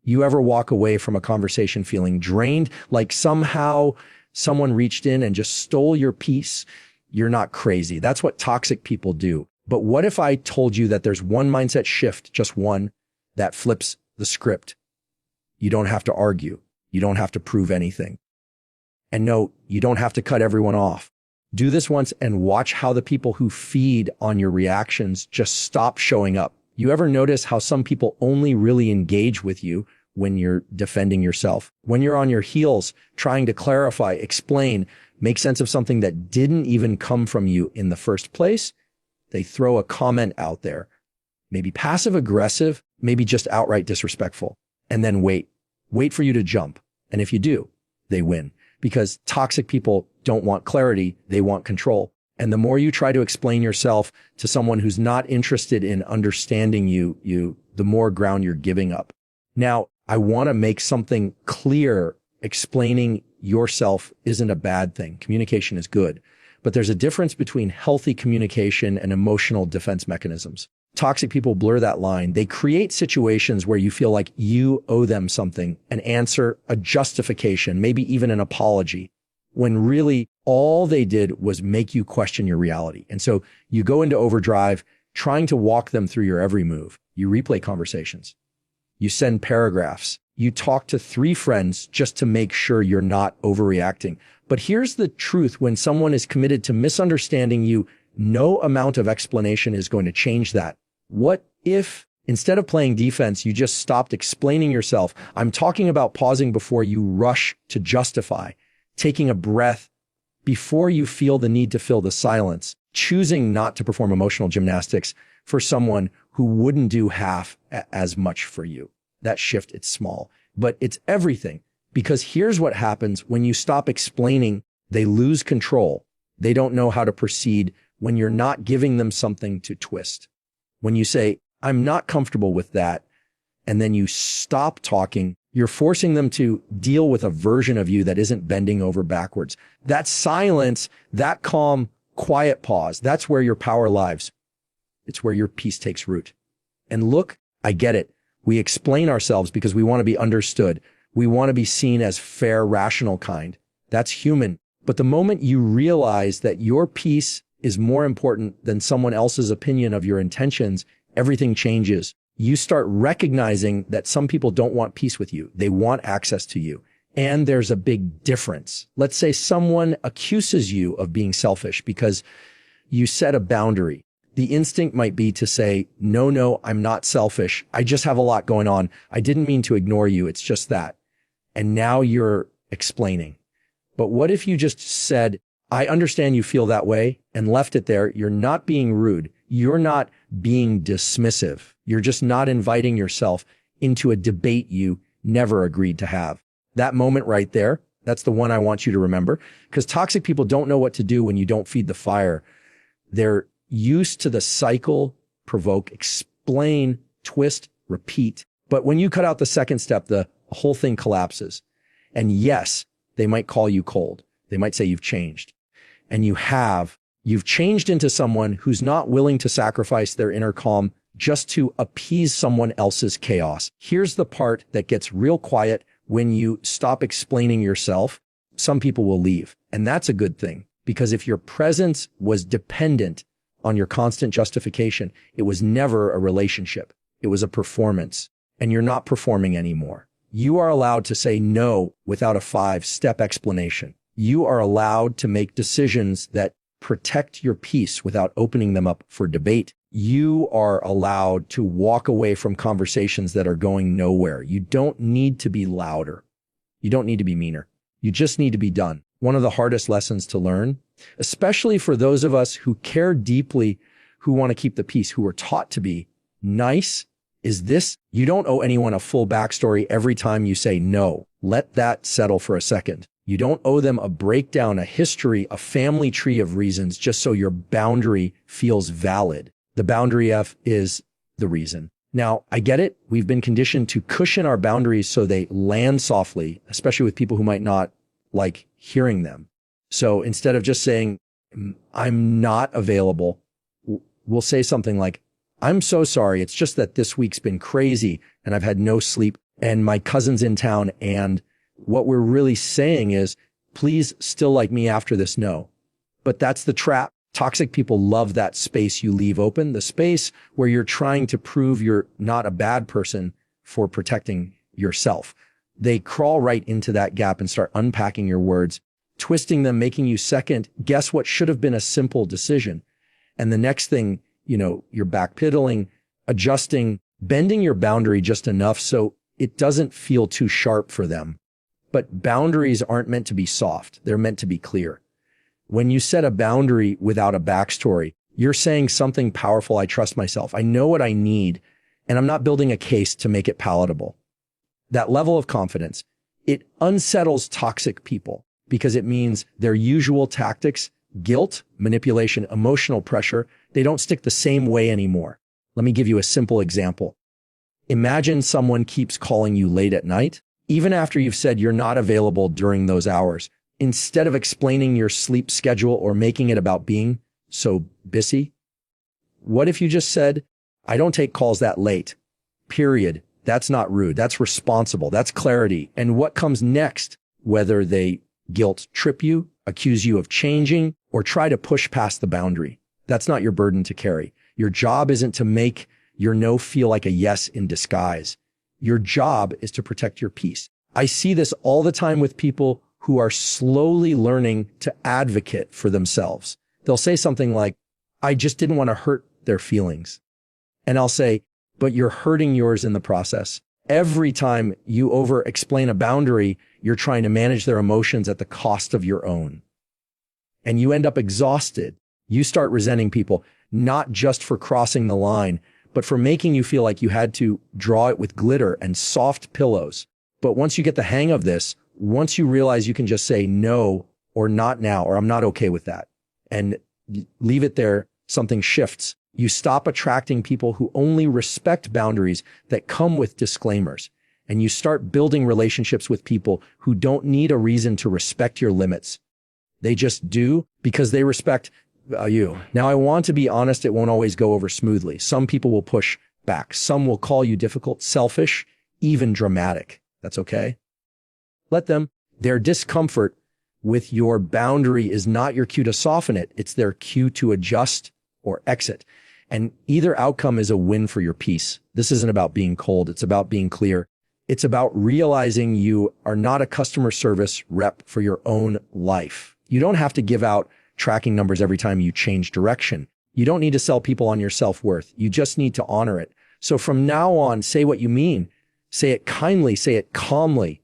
You ever walk away from a conversation feeling drained, like somehow someone reached in and just stole your peace? You're not crazy. That's what toxic people do. But what if I told you that there's one mindset shift, just one, that flips the script? You don't have to argue. You don't have to prove anything. And no, you don't have to cut everyone off. Do this once and watch how the people who feed on your reactions just stop showing up. You ever notice how some people only really engage with you when you're defending yourself? When you're on your heels, trying to clarify, explain, make sense of something that didn't even come from you in the first place, they throw a comment out there, maybe passive aggressive, maybe just outright disrespectful, and then wait for you to jump. And if you do, they win, because toxic people don't want clarity. They want control. And the more you try to explain yourself to someone who's not interested in understanding you, the more ground you're giving up. Now, I want to make something clear. Explaining yourself isn't a bad thing. Communication is good. But there's a difference between healthy communication and emotional defense mechanisms. Toxic people blur that line. They create situations where you feel like you owe them something, an answer, a justification, maybe even an apology, when really all they did was make you question your reality. And so you go into overdrive, trying to walk them through your every move. You replay conversations. You send paragraphs. You talk to 3 friends just to make sure you're not overreacting. But here's the truth. When someone is committed to misunderstanding you, no amount of explanation is going to change that. What if instead of playing defense, you just stopped explaining yourself? I'm talking about pausing before you rush to justify, taking a breath before you feel the need to fill the silence, choosing not to perform emotional gymnastics for someone who wouldn't do half as much for you. That shift, it's small, but it's everything. Because here's what happens when you stop explaining. They lose control. They don't know how to proceed when you're not giving them something to twist. When you say, I'm not comfortable with that, and then you stop talking, you're forcing them to deal with a version of you that isn't bending over backwards. That silence, that calm, quiet pause, that's where your power lives. It's where your peace takes root. And look, I get it. We explain ourselves because we want to be understood. We want to be seen as fair, rational kind. That's human. But the moment you realize that your peace is more important than someone else's opinion of your intentions, everything changes. You start recognizing that some people don't want peace with you. They want access to you. And there's a big difference. Let's say someone accuses you of being selfish because you set a boundary. The instinct might be to say, no, I'm not selfish. I just have a lot going on. I didn't mean to ignore you. It's just that. And now you're explaining. But what if you just said, I understand you feel that way, and left it there? You're not being rude. You're not being dismissive. You're just not inviting yourself into a debate you never agreed to have. That moment right there, that's the one I want you to remember, because toxic people don't know what to do when you don't feed the fire. They're used to the cycle, provoke, explain, twist, repeat. But when you cut out the second step, the whole thing collapses. And yes, they might call you cold. They might say you've changed. And you've changed into someone who's not willing to sacrifice their inner calm just to appease someone else's chaos. Here's the part that gets real quiet. When you stop explaining yourself, some people will leave. And that's a good thing, because if your presence was dependent on your constant justification, it was never a relationship. It was a performance, and you're not performing anymore. You are allowed to say no without a 5-step explanation. You are allowed to make decisions that protect your peace without opening them up for debate. You are allowed to walk away from conversations that are going nowhere. You don't need to be louder. You don't need to be meaner. You just need to be done. One of the hardest lessons to learn, especially for those of us who care deeply, who want to keep the peace, who are taught to be nice, is this: you don't owe anyone a full backstory every time you say no. Let that settle for a second. You don't owe them a breakdown, a history, a family tree of reasons just so your boundary feels valid. The boundary F is the reason. Now, I get it. We've been conditioned to cushion our boundaries so they land softly, especially with people who might not like hearing them. So instead of just saying, I'm not available, we'll say something like, I'm so sorry. It's just that this week's been crazy and I've had no sleep. and my cousin's in town. And what we're really saying is, please still like me after this. No, but that's the trap. Toxic people love that space you leave open, the space where you're trying to prove you're not a bad person for protecting yourself. They crawl right into that gap and start unpacking your words, twisting them, making you second guess what should have been a simple decision. And the next thing, you're backpedaling, adjusting, bending your boundary just enough so it doesn't feel too sharp for them. But boundaries aren't meant to be soft. They're meant to be clear. When you set a boundary without a backstory, you're saying something powerful. I trust myself. I know what I need, and I'm not building a case to make it palatable. That level of confidence, it unsettles toxic people because it means their usual tactics, guilt, manipulation, emotional pressure, they don't stick the same way anymore. Let me give you a simple example. Imagine someone keeps calling you late at night, even after you've said you're not available during those hours. Instead of explaining your sleep schedule or making it about being so busy, what if you just said, I don't take calls that late, period. That's not rude. That's responsible. That's clarity. And what comes next, whether they guilt trip you, accuse you of changing, or try to push past the boundary, that's not your burden to carry. Your job isn't to make your no feel like a yes in disguise. Your job is to protect your peace. I see this all the time with people who are slowly learning to advocate for themselves. They'll say something like, I just didn't want to hurt their feelings. And I'll say, but you're hurting yours in the process. Every time you over-explain a boundary, you're trying to manage their emotions at the cost of your own. And you end up exhausted. You start resenting people, not just for crossing the line, but for making you feel like you had to draw it with glitter and soft pillows. But once you get the hang of this, once you realize you can just say no, or not now, or I'm not okay with that, and leave it there, something shifts. You stop attracting people who only respect boundaries that come with disclaimers. And you start building relationships with people who don't need a reason to respect your limits. They just do because they respect you. Now, I want to be honest, it won't always go over smoothly. Some people will push back. Some will call you difficult, selfish, even dramatic. That's okay. Let them. Their discomfort with your boundary is not your cue to soften it. It's their cue to adjust or exit. And either outcome is a win for your peace. This isn't about being cold. It's about being clear. It's about realizing you are not a customer service rep for your own life. You don't have to give out tracking numbers every time you change direction. You don't need to sell people on your self-worth. You just need to honor it. So from now on, say what you mean. Say it kindly, say it calmly,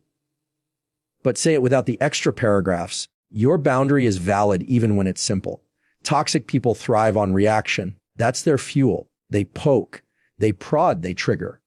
but say it without the extra paragraphs. Your boundary is valid even when it's simple. Toxic people thrive on reaction. That's their fuel. They poke, they prod, they trigger.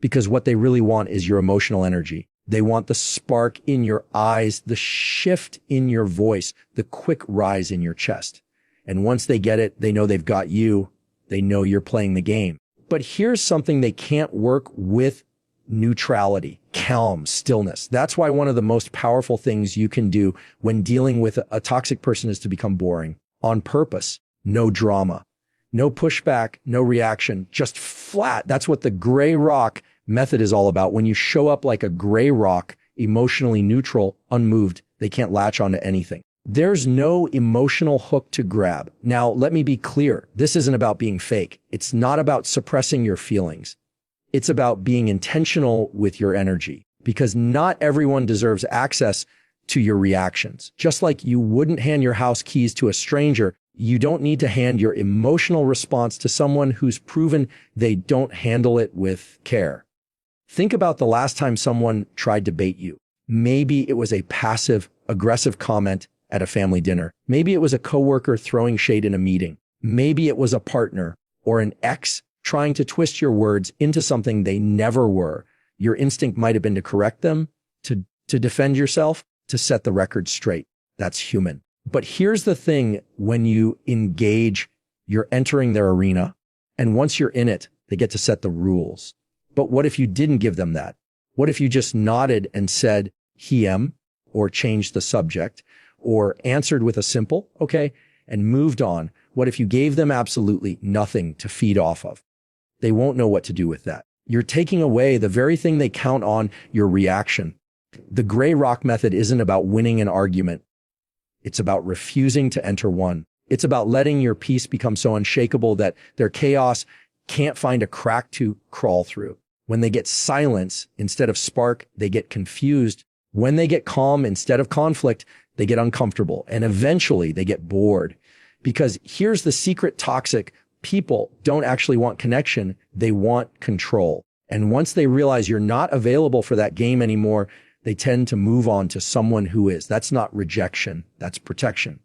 Because what they really want is your emotional energy. They want the spark in your eyes, the shift in your voice, the quick rise in your chest. And once they get it, they know they've got you. They know you're playing the game. But here's something they can't work with: neutrality, calm, stillness. That's why one of the most powerful things you can do when dealing with a toxic person is to become boring on purpose. No drama, no pushback, no reaction, just flat. That's what the gray rock method is all about. When you show up like a gray rock, emotionally neutral, unmoved, they can't latch onto anything. There's no emotional hook to grab. Now, let me be clear. This isn't about being fake. It's not about suppressing your feelings. It's about being intentional with your energy, because not everyone deserves access to your reactions. Just like you wouldn't hand your house keys to a stranger, you don't need to hand your emotional response to someone who's proven they don't handle it with care. Think about the last time someone tried to bait you. Maybe it was a passive, aggressive comment at a family dinner. Maybe it was a coworker throwing shade in a meeting. Maybe it was a partner or an ex trying to twist your words into something they never were. Your instinct might have been to correct them, to defend yourself, to set the record straight. That's human. But here's the thing: when you engage, you're entering their arena. And once you're in it, they get to set the rules. But what if you didn't give them that? What if you just nodded and said, he am, or changed the subject, or answered with a simple, okay, and moved on? What if you gave them absolutely nothing to feed off of? They won't know what to do with that. You're taking away the very thing they count on, your reaction. The gray rock method isn't about winning an argument. It's about refusing to enter one. It's about letting your peace become so unshakable that their chaos can't find a crack to crawl through. When they get silence instead of spark, they get confused. When they get calm instead of conflict, they get uncomfortable. And eventually they get bored. Because here's the secret: toxic people don't actually want connection. They want control. And once they realize you're not available for that game anymore, they tend to move on to someone who is. That's not rejection. That's protection.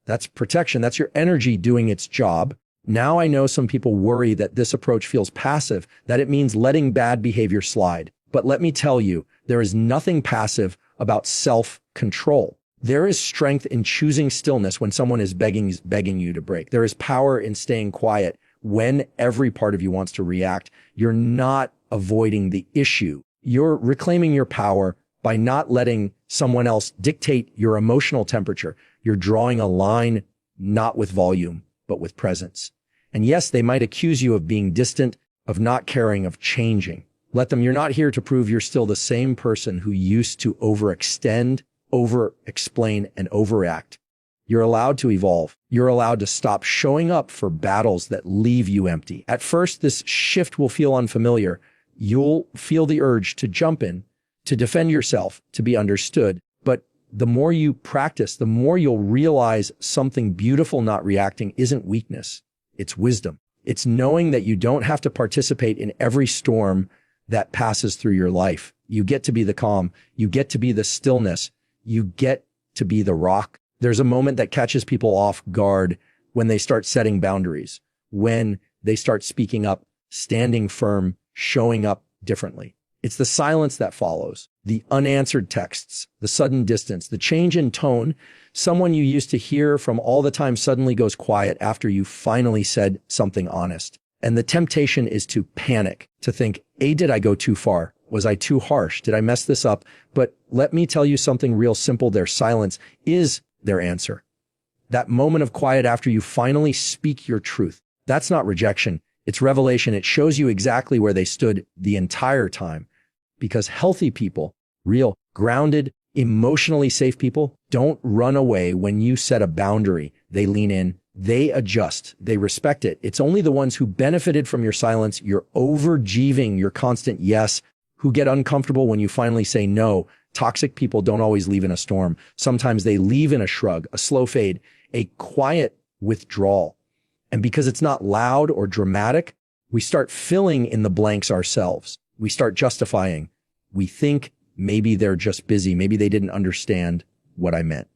That's protection. That's your energy doing its job. Now I know some people worry that this approach feels passive, that it means letting bad behavior slide. But let me tell you, there is nothing passive about self-control. There is strength in choosing stillness when someone is begging you to break. There is power in staying quiet when every part of you wants to react. You're not avoiding the issue. You're reclaiming your power by not letting someone else dictate your emotional temperature. You're drawing a line, not with volume, but with presence. And yes, they might accuse you of being distant, of not caring, of changing. Let them. You're not here to prove you're still the same person who used to overextend, over-explain, and overreact. You're allowed to evolve. You're allowed to stop showing up for battles that leave you empty. At first, this shift will feel unfamiliar. You'll feel the urge to jump in, to defend yourself, to be understood. But the more you practice, the more you'll realize something beautiful. Not reacting isn't weakness. It's wisdom. It's knowing that you don't have to participate in every storm that passes through your life. You get to be the calm. You get to be the stillness. You get to be the rock. There's a moment that catches people off guard when they start setting boundaries, when they start speaking up, standing firm, showing up differently. It's the silence that follows, the unanswered texts, the sudden distance, the change in tone. Someone you used to hear from all the time suddenly goes quiet after you finally said something honest. And the temptation is to panic, to think, did I go too far? Was I too harsh? Did I mess this up? But let me tell you something real simple. Their silence is their answer. That moment of quiet after you finally speak your truth, that's not rejection. It's revelation. It shows you exactly where they stood the entire time. Because healthy people, real, grounded, emotionally safe people, don't run away when you set a boundary. They lean in, they adjust, they respect it. It's only the ones who benefited from your silence, your overjeeving, your constant yes, who get uncomfortable when you finally say no. Toxic people don't always leave in a storm. Sometimes they leave in a shrug, a slow fade, a quiet withdrawal. And because it's not loud or dramatic, we start filling in the blanks ourselves. We start justifying. We think maybe they're just busy. Maybe they didn't understand what I meant.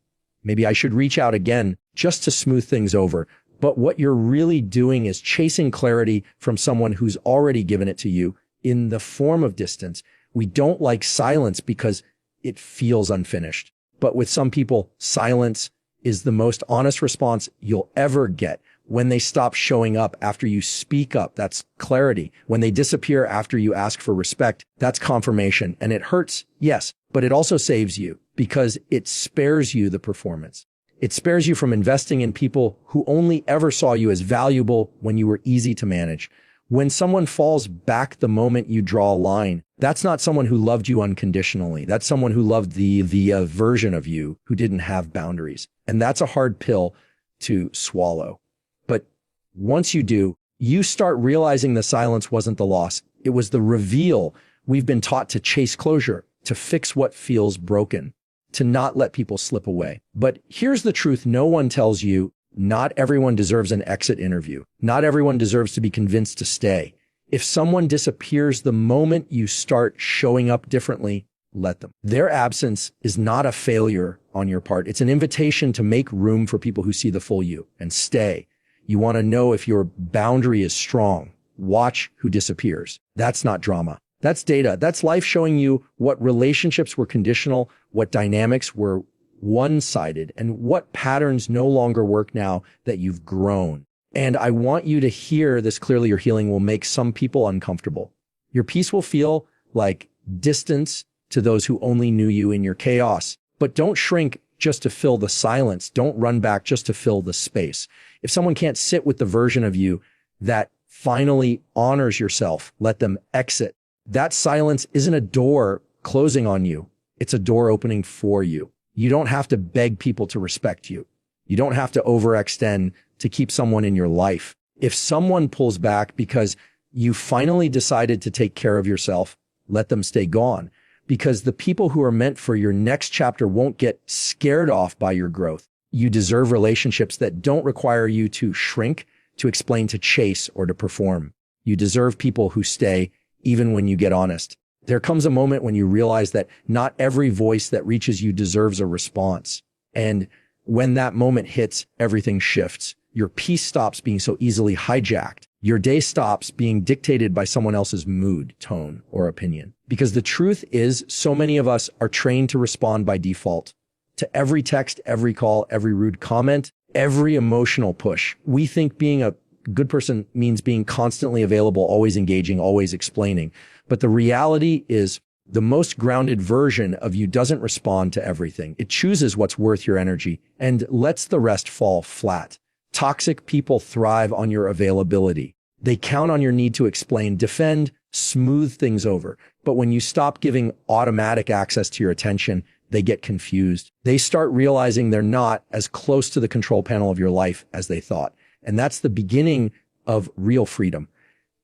Maybe I should reach out again just to smooth things over. But what you're really doing is chasing clarity from someone who's already given it to you in the form of distance. We don't like silence because it feels unfinished. But with some people, silence is the most honest response you'll ever get. When they stop showing up after you speak up, that's clarity. When they disappear after you ask for respect, that's confirmation. And it hurts, yes, but it also saves you because it spares you the performance. It spares you from investing in people who only ever saw you as valuable when you were easy to manage. When someone falls back the moment you draw a line, that's not someone who loved you unconditionally. That's someone who loved the version of you who didn't have boundaries. And that's a hard pill to swallow. But once you do, you start realizing the silence wasn't the loss. It was the reveal. We've been taught to chase closure, to fix what feels broken, to not let people slip away. But here's the truth. No one tells you. Not everyone deserves an exit interview. Not everyone deserves to be convinced to stay. If someone disappears the moment you start showing up differently, let them. Their absence is not a failure on your part. It's an invitation to make room for people who see the full you and stay. You want to know if your boundary is strong. Watch who disappears. That's not drama. That's data. That's life showing you what relationships were conditional, what dynamics were one-sided, and what patterns no longer work now that you've grown. And I want you to hear this clearly. Your healing will make some people uncomfortable. Your peace will feel like distance to those who only knew you in your chaos. But don't shrink just to fill the silence. Don't run back just to fill the space. If someone can't sit with the version of you that finally honors yourself, let them exit. That silence isn't a door closing on you. It's a door opening for you. You don't have to beg people to respect you. You don't have to overextend to keep someone in your life. If someone pulls back because you finally decided to take care of yourself, let them stay gone, because the people who are meant for your next chapter won't get scared off by your growth. You deserve relationships that don't require you to shrink, to explain, to chase, or to perform. You deserve people who stay even when you get honest. There comes a moment when you realize that not every voice that reaches you deserves a response. And when that moment hits, everything shifts. Your peace stops being so easily hijacked. Your day stops being dictated by someone else's mood, tone, or opinion. Because the truth is, so many of us are trained to respond by default to every text, every call, every rude comment, every emotional push. We think being a good person means being constantly available, always engaging, always explaining. But the reality is the most grounded version of you doesn't respond to everything. It chooses what's worth your energy and lets the rest fall flat. Toxic people thrive on your availability. They count on your need to explain, defend, smooth things over. But when you stop giving automatic access to your attention, they get confused. They start realizing they're not as close to the control panel of your life as they thought. And that's the beginning of real freedom.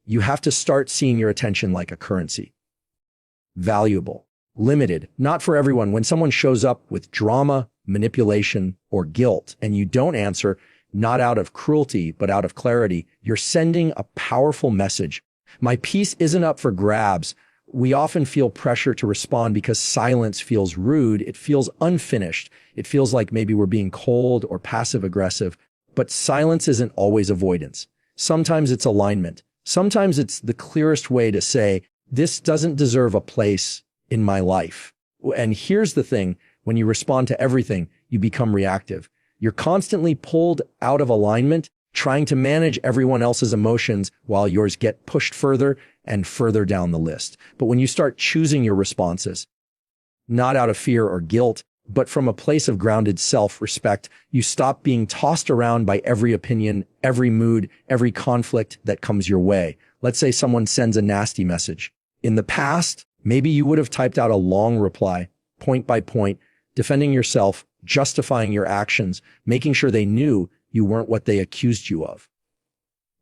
You have to start seeing your attention like a currency. Valuable, limited, not for everyone. When someone shows up with drama, manipulation, or guilt, and you don't answer, not out of cruelty, but out of clarity, you're sending a powerful message. My peace isn't up for grabs. We often feel pressure to respond because silence feels rude. It feels unfinished. It feels like maybe we're being cold or passive aggressive. But silence isn't always avoidance. Sometimes it's alignment. Sometimes it's the clearest way to say, this doesn't deserve a place in my life. And here's the thing, when you respond to everything, you become reactive. You're constantly pulled out of alignment, trying to manage everyone else's emotions while yours get pushed further and further down the list. But when you start choosing your responses, not out of fear or guilt, but from a place of grounded self-respect, you stop being tossed around by every opinion, every mood, every conflict that comes your way. Let's say someone sends a nasty message. In the past, maybe you would have typed out a long reply, point by point, defending yourself, justifying your actions, making sure they knew you weren't what they accused you of.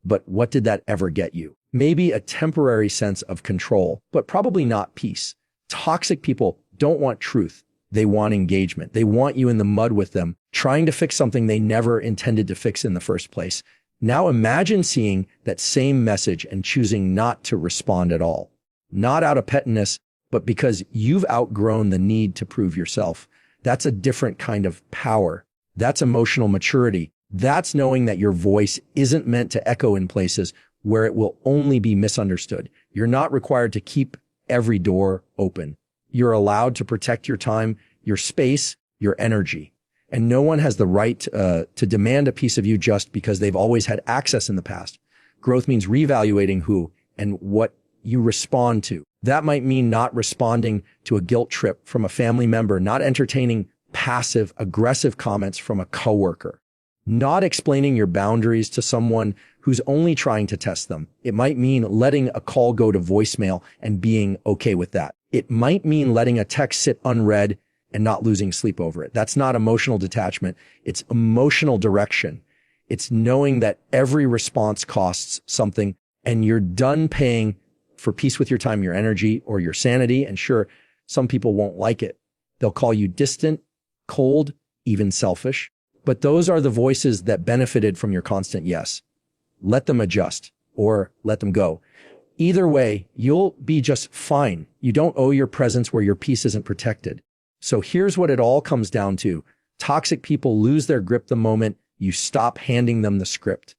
But what did that ever get you? Maybe a temporary sense of control, but probably not peace. Toxic people don't want truth. They want engagement. They want you in the mud with them, trying to fix something they never intended to fix in the first place. Now imagine seeing that same message and choosing not to respond at all. Not out of pettiness, but because you've outgrown the need to prove yourself. That's a different kind of power. That's emotional maturity. That's knowing that your voice isn't meant to echo in places where it will only be misunderstood. You're not required to keep every door open. You're allowed to protect your time, your space, your energy. And no one has the right to demand a piece of you just because they've always had access in the past. Growth means reevaluating who and what you respond to. That might mean not responding to a guilt trip from a family member, not entertaining passive, aggressive comments from a coworker, not explaining your boundaries to someone who's only trying to test them. It might mean letting a call go to voicemail and being okay with that. It might mean letting a text sit unread and not losing sleep over it. That's not emotional detachment. It's emotional direction. It's knowing that every response costs something and you're done paying for peace with your time, your energy, or your sanity. And sure, some people won't like it. They'll call you distant, cold, even selfish. But those are the voices that benefited from your constant yes. Let them adjust or let them go. Either way, you'll be just fine. You don't owe your presence where your peace isn't protected. So here's what it all comes down to. Toxic people lose their grip the moment you stop handing them the script.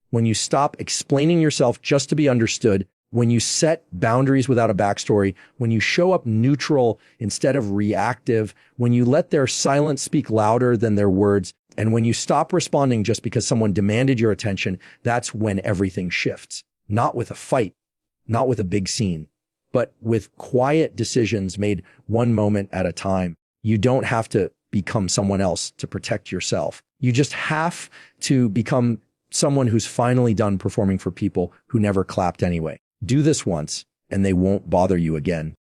When you stop explaining yourself just to be understood, when you set boundaries without a backstory, when you show up neutral instead of reactive, when you let their silence speak louder than their words, and when you stop responding just because someone demanded your attention, that's when everything shifts. Not with a fight, not with a big scene, but with quiet decisions made one moment at a time. You don't have to become someone else to protect yourself. You just have to become someone who's finally done performing for people who never clapped anyway. Do this once and they won't bother you again.